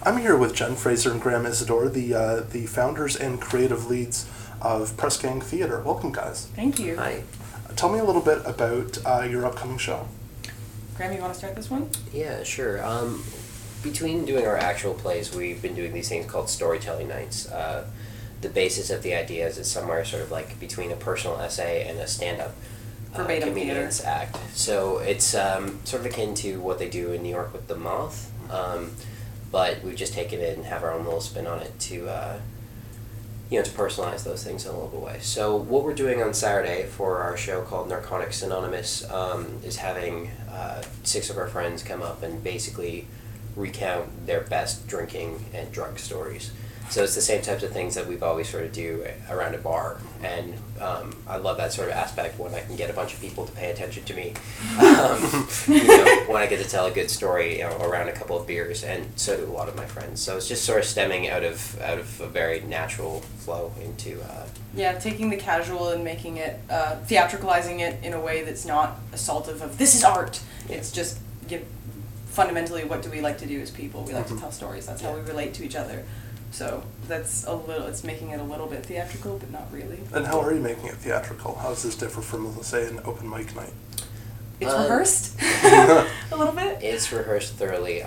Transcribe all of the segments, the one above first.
I'm here with Jenn Fraser and Graham Isador, the founders and creative leads of Pressgang Theatre. Welcome, guys. Thank you. Hi. Tell me a little bit about your upcoming show. Graham, you want to start this one? Yeah, sure. Between doing our actual plays, we've been doing these things called storytelling nights. The basis of the idea is it's somewhere sort of like between a personal essay and a stand-up Verbatim comedian's act. So it's sort of akin to what they do in New York with The Moth, but we've just taken it and have our own little spin on it to to personalize those things in a little way. So what we're doing on Saturday for our show called Narcotics Anonymous is having 6 of our friends come up and basically recount their best drinking and drug stories. So it's the same types of things that we've always sort of do around a bar, and I love that sort of aspect when I can get a bunch of people to pay attention to me. When I get to tell a good story, around a couple of beers, and so do a lot of my friends. So it's just sort of stemming out of a very natural flow into. Taking the casual and making it theatricalizing it in a way that's not assaultive of this is art. Yeah. It's just fundamentally what do we like to do as people? We like to tell stories. That's how we relate to each other. So that's it's making it a little bit theatrical, but not really. And how are you making it theatrical? How does this differ from, let's say, an open mic night? It's rehearsed a little bit. It's rehearsed thoroughly.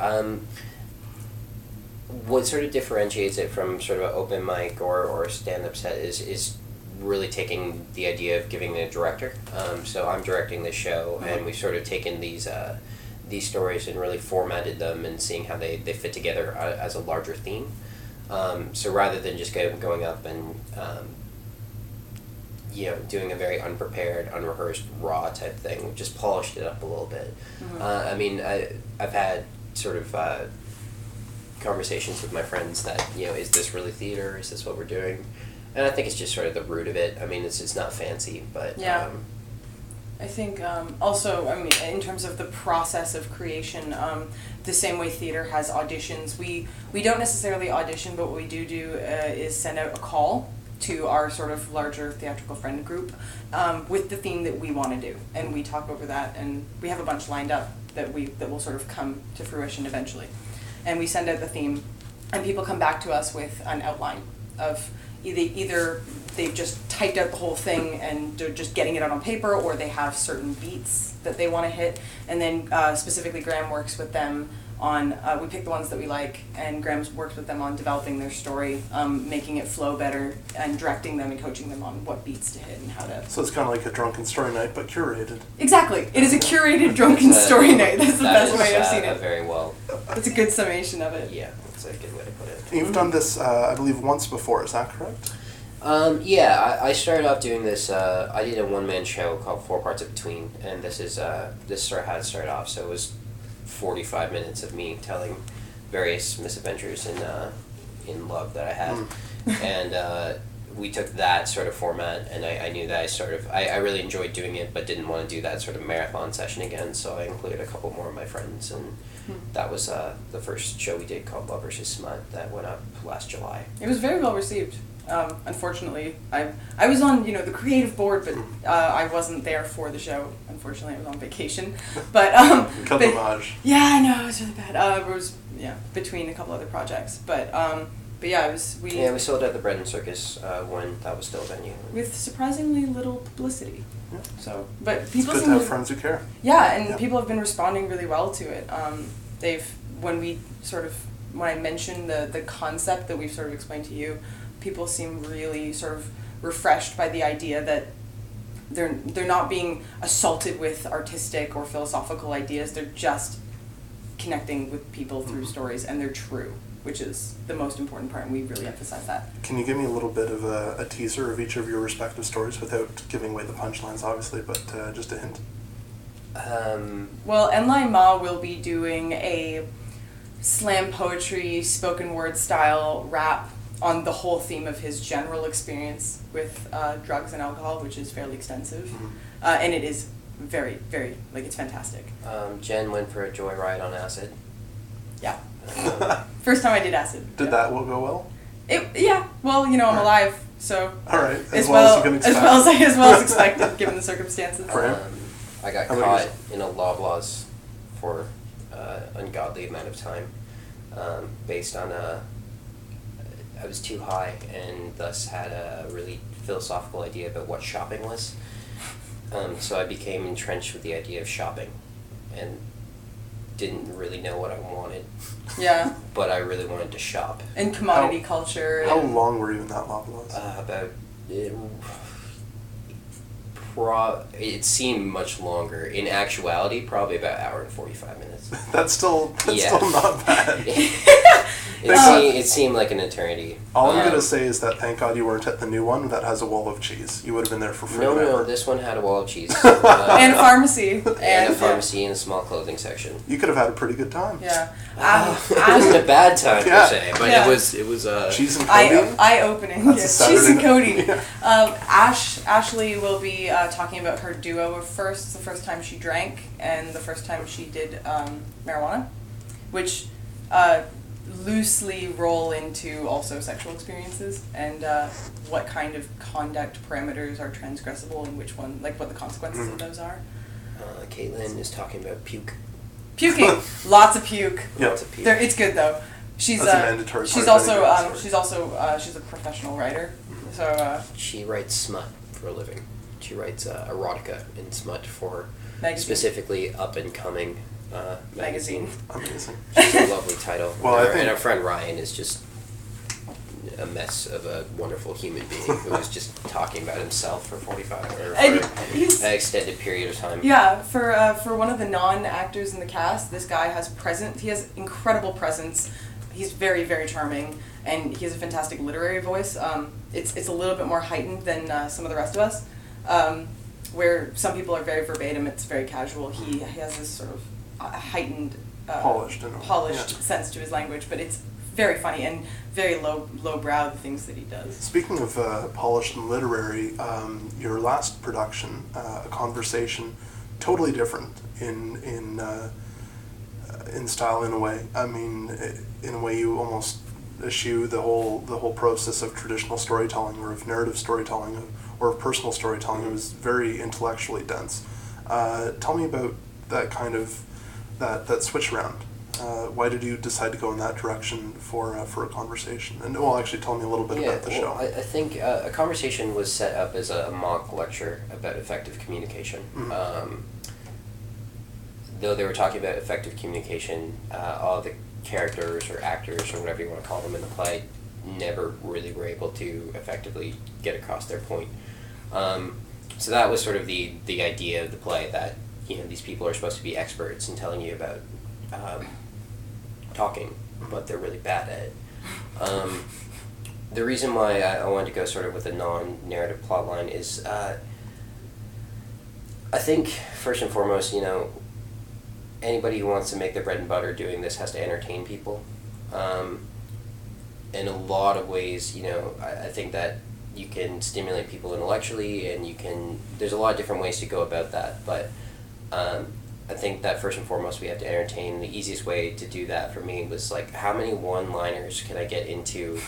What sort of differentiates it from sort of an open mic or stand-up set is really taking the idea of giving a director. So I'm directing this show, and we've sort of taken these stories and really formatted them and seeing how they fit together as a larger theme. So rather than just going up and doing a very unprepared, unrehearsed, raw type thing, we just polished it up a little bit. I've had sort of conversations with my friends that is this really theater? Is this what we're doing? And I think it's just sort of the root of it. I mean, it's not fancy, but yeah. I think in terms of the process of creation, the same way theater has auditions, we don't necessarily audition, but what we do is send out a call to our sort of larger theatrical friend group with the theme that we want to do, and we talk over that, and we have a bunch lined up that will sort of come to fruition eventually, and we send out the theme, and people come back to us with an outline of either they've just typed out the whole thing and they're just getting it out on paper, or they have certain beats that they want to hit, and then specifically Graham works with them on, we pick the ones that we like, and Graham works with them on developing their story, making it flow better, and directing them and coaching them on what beats to hit and how to... So it's kind of like a drunken story night, but curated. Exactly. It is a curated drunken story night. That's the best way I've seen it. Very well. That's a good summation of it. Yeah, that's a good way to put it. You've done this, I believe, once before, is that correct? I started off doing this, I did a one-man show called 4 Parts of Between, and this sort of how it started off, so it was 45 minutes of me telling various misadventures in love that I had, and we took that sort of format, and I knew that I really enjoyed doing it, but didn't want to do that sort of marathon session again, so I included a couple more of my friends, and that was the first show we did called Love vs. Smut that went up last July. It was very well received. Unfortunately, I was on the creative board, but I wasn't there for the show. Unfortunately, I was on vacation. But homage. Yeah, I know, it was really bad. It was between a couple other projects, but yeah, it was we sold out the Bread and Circus when that was still a venue with surprisingly little publicity. Yeah. So, but people it's good to have friends who care. Yeah, and people have been responding really well to it. When I mentioned the concept that we've sort of explained to you, people seem really sort of refreshed by the idea that they're not being assaulted with artistic or philosophical ideas. They're just connecting with people through stories, and they're true, which is the most important part, and we really emphasize that. Can you give me a little bit of a teaser of each of your respective stories without giving away the punchlines, obviously, but just a hint? Well, Enlai Ma will be doing a slam poetry, spoken word style rap on the whole theme of his general experience with drugs and alcohol, which is fairly extensive. And it is very, very, it's fantastic. Jen went for a joyride on acid. Yeah. First time I did acid. Did that will go well? Well, I'm alive, so... All right, as well as you can expect. As well as expected, given the circumstances. I got caught in a Loblaws for ungodly amount of time. based on I was too high and thus had a really philosophical idea about what shopping was. So I became entrenched with the idea of shopping and didn't really know what I wanted. Yeah. But I really wanted to shop. And commodity culture. How long were you in that Loblaws? It seemed much longer. In actuality, probably about an hour and 45 minutes. That's still not bad. It seemed like an eternity. All I'm gonna say is that thank God you weren't at the new one that has a wall of cheese. You would have been there for free. No, this one had a wall of cheese. And a pharmacy. And a pharmacy and a small clothing section. You could have had a pretty good time. Yeah. It wasn't a bad time per se, but Yeah. it was cheese and codeine. Eye-opening. That's Yeah. Cheese and codeine. Yeah. Ashley will be talking about her duo of firsts, the first time she drank and the first time she did marijuana, which loosely roll into also sexual experiences and what kind of conduct parameters are transgressible and which one, like what the consequences of those are. Caitlin is talking about puke. Puking, lots of puke. Yep. Lots of puke. It's good though. She's That's a mandatory she's part of also any good she's a professional writer. So She writes smut for a living. She writes erotica and smut for magazine. specifically up and coming magazine. Amazing. She's a lovely title. Well, I think- and our friend Ryan is just a mess of a wonderful human being who was just talking about himself for 45 or And for he's- an extended period of time. Yeah, for one of the non-actors in the cast, this guy he has incredible presence. He's very, very charming, and he has a fantastic literary voice. It's a little bit more heightened than some of the rest of us, where some people are very verbatim, it's very casual. He has this sort of heightened, Polished sense to his language, but it's very funny and very low-brow, the things that he does. Speaking of polished and literary, your last production, A Conversation, totally different in style in a way. I mean, in a way you almost eschew the whole process of traditional storytelling or of narrative storytelling or of personal storytelling. It was very intellectually dense. Tell me about that kind of that switch around. Why did you decide to go in that direction for A Conversation? And well, actually, tell me a little bit about the show. I think A Conversation was set up as a mock lecture about effective communication. Though they were talking about effective communication, all the characters or actors or whatever you want to call them in the play never really were able to effectively get across their point. So that was sort of the idea of the play, that these people are supposed to be experts in telling you about talking, but they're really bad at it. The reason why I wanted to go sort of with a non-narrative plot line is I think first and foremost, anybody who wants to make their bread and butter doing this has to entertain people. In a lot of ways, I think that you can stimulate people intellectually, and there's a lot of different ways to go about that, but I think that first and foremost we have to entertain. The easiest way to do that for me was like, how many one-liners can I get into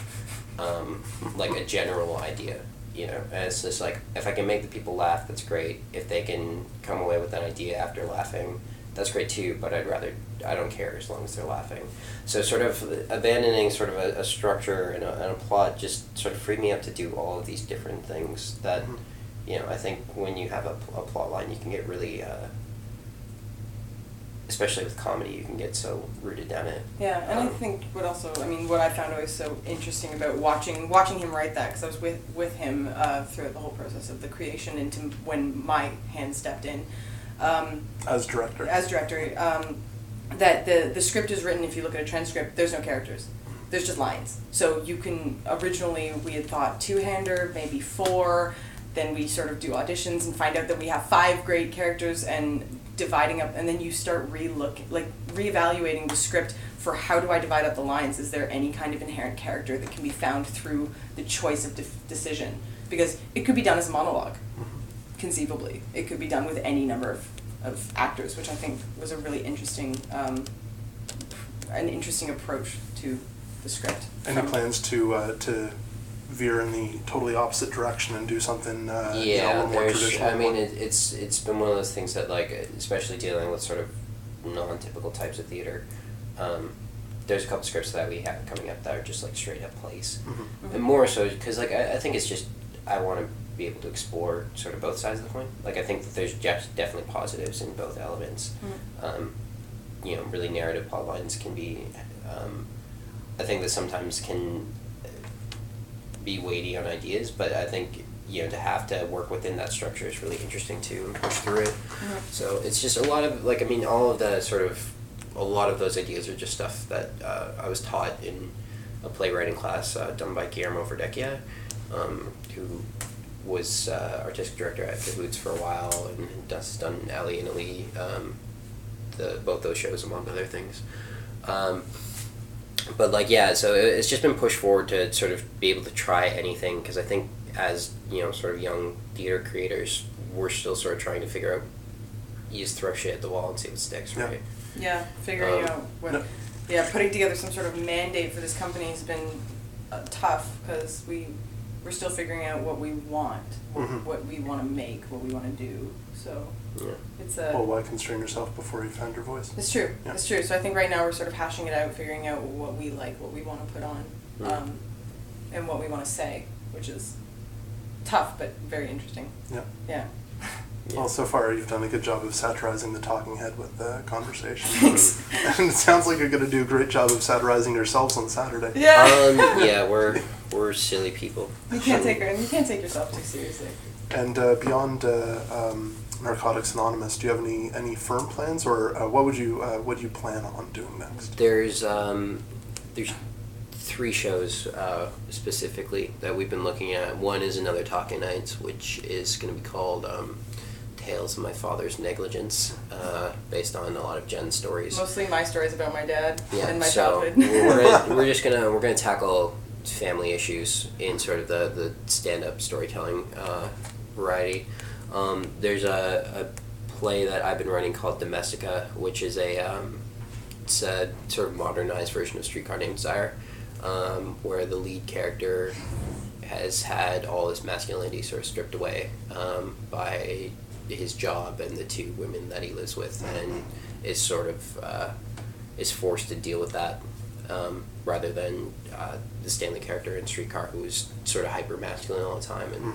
like a general idea, and it's just like, if I can make the people laugh, that's great. If they can come away with an idea after laughing, that's great too, but I don't care as long as they're laughing. So sort of abandoning sort of a structure and a plot just sort of freed me up to do all of these different things that, I think when you have a plot line, you can get really, especially with comedy, you can get so rooted down it. Yeah, and I think what I found always so interesting about watching him write that, because I was with him throughout the whole process of the creation into when my hand stepped in. As director. That the script is written, if you look at a transcript, there's no characters. There's just lines. So you can, originally we had thought 2-hander, maybe 4, then we sort of do auditions and find out that we have 5 great characters and dividing up, and then you start reevaluating the script for how do I divide up the lines? Is there any kind of inherent character that can be found through the choice of decision? Because it could be done as a monologue, conceivably. It could be done with any number of actors, which I think was a really interesting, an interesting approach to the script. Any plans to veer in the totally opposite direction and do something a little more traditional? I mean, it's been one of those things that, like, especially dealing with sort of non-typical types of theater, there's a couple scripts that we have coming up that are just like straight up plays, Mm-hmm. and more so because like I think it's just I want to be able to explore sort of both sides of the coin. Like I think that there's definitely positives in both elements. You know, really narrative plot lines can be. I think that sometimes can be weighty on ideas, but I think you know to have to work within that structure is really interesting too and push through it. So it's just a lot of like I mean all of the sort of a lot of those ideas are just stuff that I was taught in a playwriting class done by Guillermo Verdecchia, who was artistic director at Cahoots for a while and has done Ali and Ali, both those shows among other things. But like yeah, so it's just been pushed forward to sort of be able to try anything because I think as you know sort of young theater creators we're still sort of trying to figure out you just throw shit at the wall and see what sticks, right? Yeah, figuring out what. Yeah, putting together some sort of mandate for this company has been tough because we're still figuring out what we want, what we want to make, what we want to do. So it's a. Well, why constrain yourself before you found your voice? It's true. Yeah. It's true. So I think right now we're sort of hashing it out, figuring out what we like, what we want to put on, and what we want to say, which is tough but very interesting. Yeah. Yeah. Well, so far you've done a good job of satirizing the talking head with the conversation. Thanks. And it sounds like you're going to do a great job of satirizing yourselves on Saturday. Yeah. Yeah, we're silly people. You can't take yourself too seriously. And beyond Narcotics Anonymous, do you have any firm plans, or what would you plan on doing next? There's 3 shows specifically that we've been looking at. One is Another Talking Nights, which is going to be called Tales of My Father's Negligence, based on a lot of Jen's stories. Mostly my stories about my dad and my so childhood. we're gonna tackle family issues in sort of the stand-up storytelling variety. There's a play that I've been running called Domestica, which is it's a sort of modernized version of Streetcar Named Desire, where the lead character has had all his masculinity sort of stripped away by his job and the 2 women that he lives with, and is sort of is forced to deal with that rather than the Stanley character in Streetcar, who is sort of hyper masculine all the time. And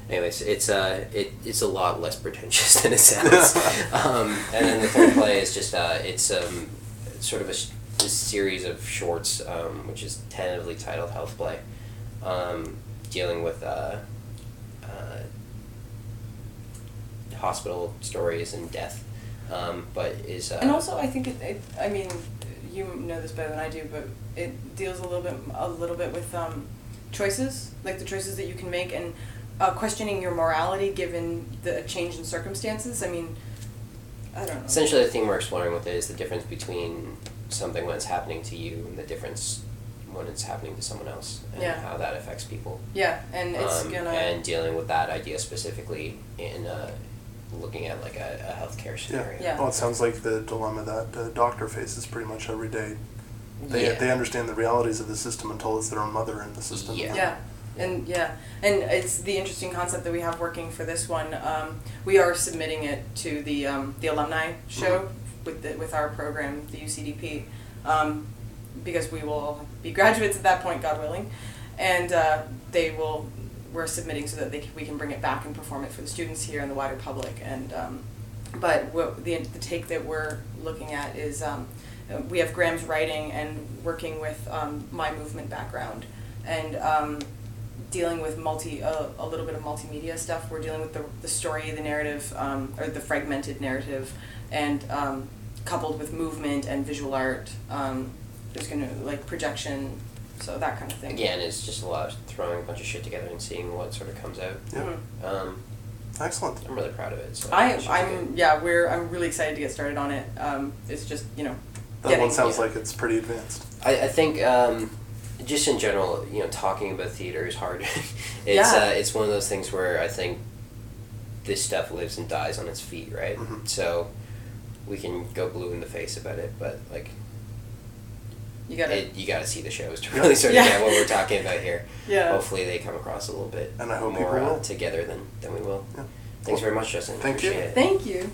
anyways, it's a lot less pretentious than it sounds. And then the third play is just it's sort of a series of shorts, which is tentatively titled Health Play, dealing with hospital stories and death, but is and also I think I mean you know this better than I do, but it deals a little bit with choices, like the choices that you can make, and questioning your morality given the change in circumstances. I mean, I don't know. Essentially, the theme we're exploring with it is the difference between something when it's happening to you and the difference when it's happening to someone else, and how that affects people. Yeah, and it's and dealing with that idea specifically in looking at like a healthcare scenario. Yeah. Well, it sounds like the dilemma that a doctor faces pretty much every day. They understand the realities of the system until it's their own mother in the system. And it's the interesting concept that we have working for this one. We are submitting it to the alumni show with our program, the UCDP, because we will be graduates at that point, God willing, and we're submitting so that we can bring it back and perform it for the students here and the wider public. And but the take that we're looking at is we have Graham's writing and working with my movement background and dealing with a little bit of multimedia stuff. We're dealing with the story, the narrative, or the fragmented narrative, and coupled with movement and visual art. There's gonna like projection. So that kind of thing. Again, it's just a lot of throwing a bunch of shit together and seeing what sort of comes out. Yeah. Excellent. I'm really proud of it. So I'm really excited to get started on it. It's just that one sounds like it's pretty advanced. I think just in general, talking about theater is hard. It's one of those things where I think this stuff lives and dies on its feet, right? Mm-hmm. So we can go blue in the face about it, but like. You gotta see the shows to really sort of get what we're talking about here. Yeah. Hopefully they come across a little bit and I hope more people will. Together than we will. Yeah. Thanks very much, Justin. Thank you. Appreciate it. Thank you.